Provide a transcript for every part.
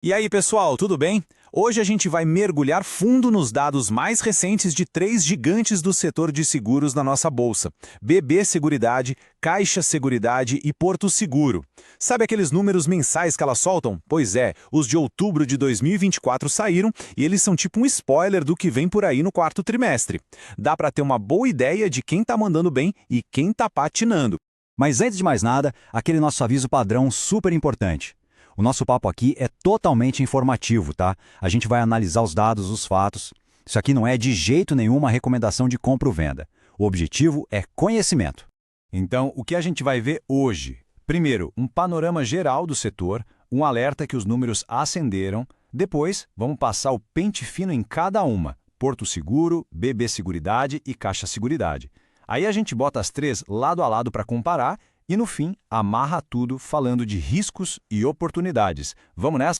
E aí, pessoal, tudo bem? Hoje a gente vai mergulhar fundo nos dados mais recentes de três gigantes do setor de seguros na nossa bolsa: BB Seguridade, Caixa Seguridade e Porto Seguro. Sabe aqueles números mensais que elas soltam? Pois é, os de outubro de 2024 saíram e eles são tipo um spoiler do que vem por aí no quarto trimestre. Dá para ter uma boa ideia de quem tá mandando bem e quem tá patinando. Mas antes de mais nada, aquele nosso aviso padrão super importante. O nosso papo aqui é totalmente informativo, tá? A gente vai analisar os dados, os fatos. Isso aqui não é de jeito nenhum uma recomendação de compra ou venda. O objetivo é conhecimento. Então, o que a gente vai ver hoje? Primeiro, um panorama geral do setor, um alerta que os números ascenderam. Depois, vamos passar o pente fino em cada uma: Porto Seguro, BB Seguridade e Caixa Seguridade. Aí a gente bota as três lado a lado para comparar e, no fim, amarra tudo falando de riscos e oportunidades. Vamos nessa?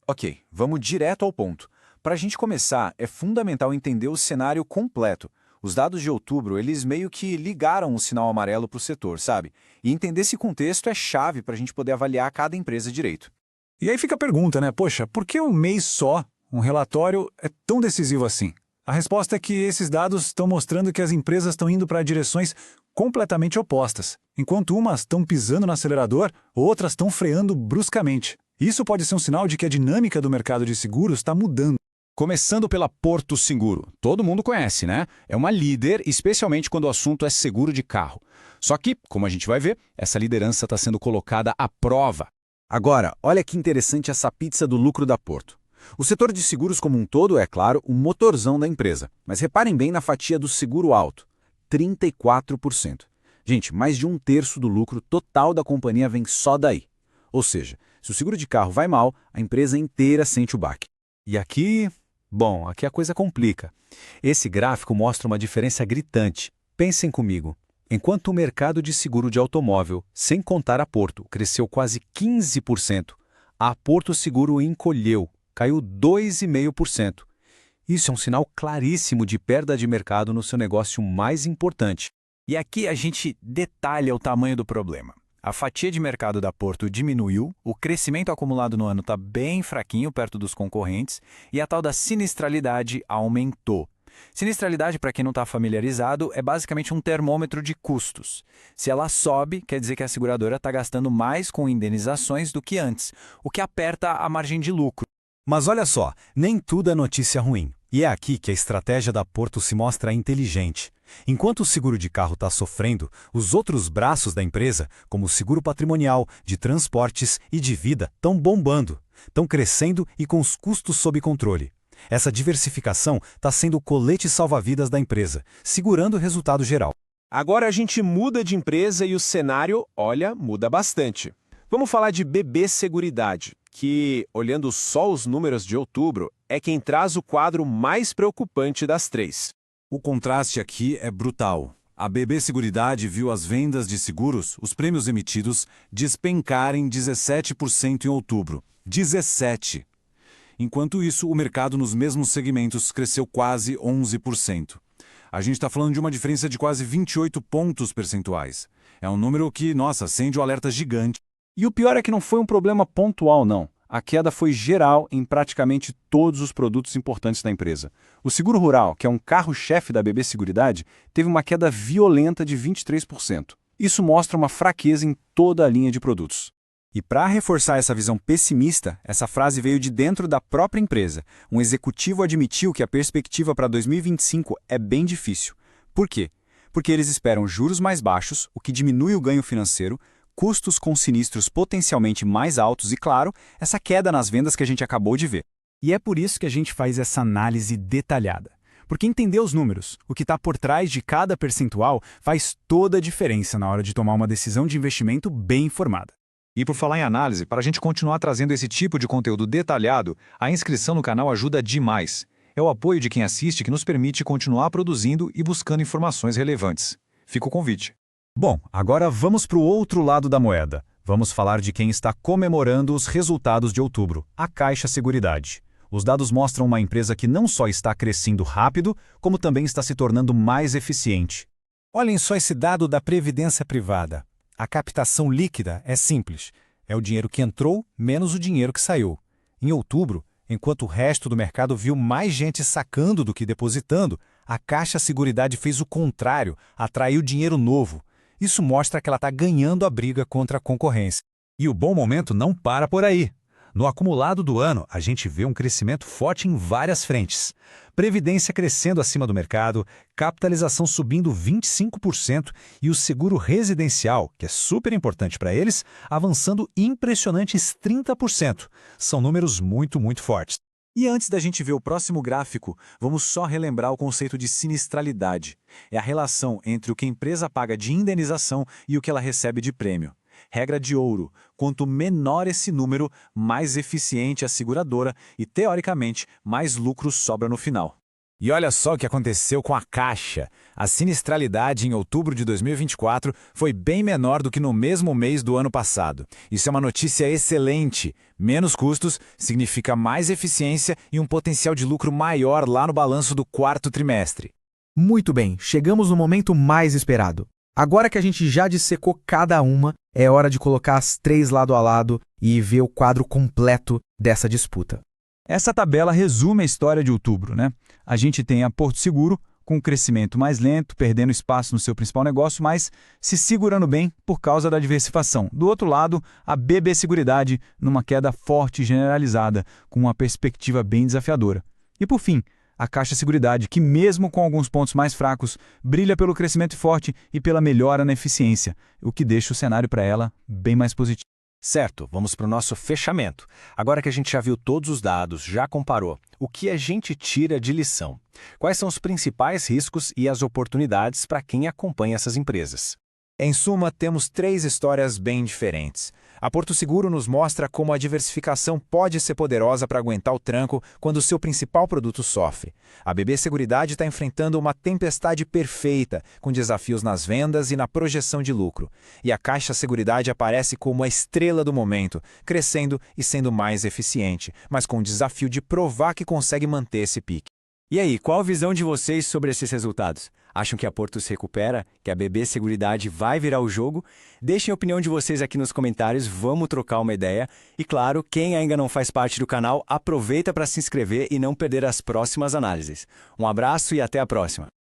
Ok, vamos direto ao ponto. Para a gente começar, é fundamental entender o cenário completo. Os dados de outubro, eles meio que ligaram um sinal amarelo para o setor, sabe? E entender esse contexto é chave para a gente poder avaliar cada empresa direito. E aí fica a pergunta, né? Poxa, por que um mês só, um relatório, é tão decisivo assim? A resposta é que esses dados estão mostrando que as empresas estão indo para direções completamente opostas. Enquanto umas estão pisando no acelerador, outras estão freando bruscamente. Isso pode ser um sinal de que a dinâmica do mercado de seguros está mudando. Começando pela Porto Seguro. Todo mundo conhece, né? É uma líder, especialmente quando o assunto é seguro de carro. Só que, como a gente vai ver, essa liderança está sendo colocada à prova. Agora, olha que interessante essa pizza do lucro da Porto. O setor de seguros como um todo é, claro, o motorzão da empresa. Mas reparem bem na fatia do seguro alto: 34%. Gente, mais de um terço do lucro total da companhia vem só daí. Ou seja, se o seguro de carro vai mal, a empresa inteira sente o baque. E aqui, bom, aqui a coisa complica. Esse gráfico mostra uma diferença gritante. Pensem comigo. Enquanto o mercado de seguro de automóvel, sem contar a Porto, cresceu quase 15%, a Porto Seguro encolheu, caiu 2,5%. Isso é um sinal claríssimo de perda de mercado no seu negócio mais importante. E aqui a gente detalha o tamanho do problema. A fatia de mercado da Porto diminuiu, o crescimento acumulado no ano está bem fraquinho perto dos concorrentes e a tal da sinistralidade aumentou. Sinistralidade, para quem não está familiarizado, é basicamente um termômetro de custos. Se ela sobe, quer dizer que a seguradora está gastando mais com indenizações do que antes, o que aperta a margem de lucro. Mas olha só, nem tudo é notícia ruim. E é aqui que a estratégia da Porto se mostra inteligente. Enquanto o seguro de carro está sofrendo, os outros braços da empresa, como o seguro patrimonial, de transportes e de vida, estão bombando, estão crescendo e com os custos sob controle. Essa diversificação está sendo o colete salva-vidas da empresa, segurando o resultado geral. Agora a gente muda de empresa e o cenário, olha, muda bastante. Vamos falar de BB Seguridade, que, olhando só os números de outubro, é quem traz o quadro mais preocupante das três. O contraste aqui é brutal. A BB Seguridade viu as vendas de seguros, os prêmios emitidos, despencarem 17% em outubro. 17%. Enquanto isso, o mercado nos mesmos segmentos cresceu quase 11%. A gente está falando de uma diferença de quase 28 pontos percentuais. É um número que, nossa, acende um alerta gigante. E o pior é que não foi um problema pontual, não. A queda foi geral em praticamente todos os produtos importantes da empresa. O seguro rural, que é um carro-chefe da BB Seguridade, teve uma queda violenta de 23%. Isso mostra uma fraqueza em toda a linha de produtos. E para reforçar essa visão pessimista, essa frase veio de dentro da própria empresa. Um executivo admitiu que a perspectiva para 2025 é bem difícil. Por quê? Porque eles esperam juros mais baixos, o que diminui o ganho financeiro, custos com sinistros potencialmente mais altos e, claro, essa queda nas vendas que a gente acabou de ver. E é por isso que a gente faz essa análise detalhada. Porque entender os números, o que está por trás de cada percentual, faz toda a diferença na hora de tomar uma decisão de investimento bem informada. E por falar em análise, para a gente continuar trazendo esse tipo de conteúdo detalhado, a inscrição no canal ajuda demais. É o apoio de quem assiste que nos permite continuar produzindo e buscando informações relevantes. Fica o convite. Bom, agora vamos para o outro lado da moeda. Vamos falar de quem está comemorando os resultados de outubro, a Caixa Seguridade. Os dados mostram uma empresa que não só está crescendo rápido, como também está se tornando mais eficiente. Olhem só esse dado da Previdência Privada. A captação líquida é simples. É o dinheiro que entrou menos o dinheiro que saiu. Em outubro, enquanto o resto do mercado viu mais gente sacando do que depositando, a Caixa Seguridade fez o contrário, atraiu dinheiro novo. Isso mostra que ela está ganhando a briga contra a concorrência. E o bom momento não para por aí. No acumulado do ano, a gente vê um crescimento forte em várias frentes. Previdência crescendo acima do mercado, capitalização subindo 25% e o seguro residencial, que é super importante para eles, avançando impressionantes 30%. São números muito, muito fortes. E antes da gente ver o próximo gráfico, vamos só relembrar o conceito de sinistralidade. É a relação entre o que a empresa paga de indenização e o que ela recebe de prêmio. Regra de ouro: quanto menor esse número, mais eficiente a seguradora e, teoricamente, mais lucro sobra no final. E olha só o que aconteceu com a Caixa. A sinistralidade em outubro de 2024 foi bem menor do que no mesmo mês do ano passado. Isso é uma notícia excelente. Menos custos significa mais eficiência e um potencial de lucro maior lá no balanço do quarto trimestre. Muito bem, chegamos no momento mais esperado. Agora que a gente já dissecou cada uma, é hora de colocar as 3 lado a lado e ver o quadro completo dessa disputa. Essa tabela resume a história de outubro, né? A gente tem a Porto Seguro, com um crescimento mais lento, perdendo espaço no seu principal negócio, mas se segurando bem por causa da diversificação. Do outro lado, a BB Seguridade, numa queda forte e generalizada, com uma perspectiva bem desafiadora. E por fim, a Caixa Seguridade, que mesmo com alguns pontos mais fracos, brilha pelo crescimento forte e pela melhora na eficiência, o que deixa o cenário para ela bem mais positivo. Certo, vamos para o nosso fechamento. Agora que a gente já viu todos os dados, já comparou, o que a gente tira de lição? Quais são os principais riscos e as oportunidades para quem acompanha essas empresas? Em suma, temos 3 histórias bem diferentes. A Porto Seguro nos mostra como a diversificação pode ser poderosa para aguentar o tranco quando o seu principal produto sofre. A BB Seguridade está enfrentando uma tempestade perfeita, com desafios nas vendas e na projeção de lucro. E a Caixa Seguridade aparece como a estrela do momento, crescendo e sendo mais eficiente, mas com o desafio de provar que consegue manter esse pique. E aí, qual a visão de vocês sobre esses resultados? Acham que a Porto se recupera? Que a BB Seguridade vai virar o jogo? Deixem a opinião de vocês aqui nos comentários, vamos trocar uma ideia. E claro, quem ainda não faz parte do canal, aproveita para se inscrever e não perder as próximas análises. Um abraço e até a próxima!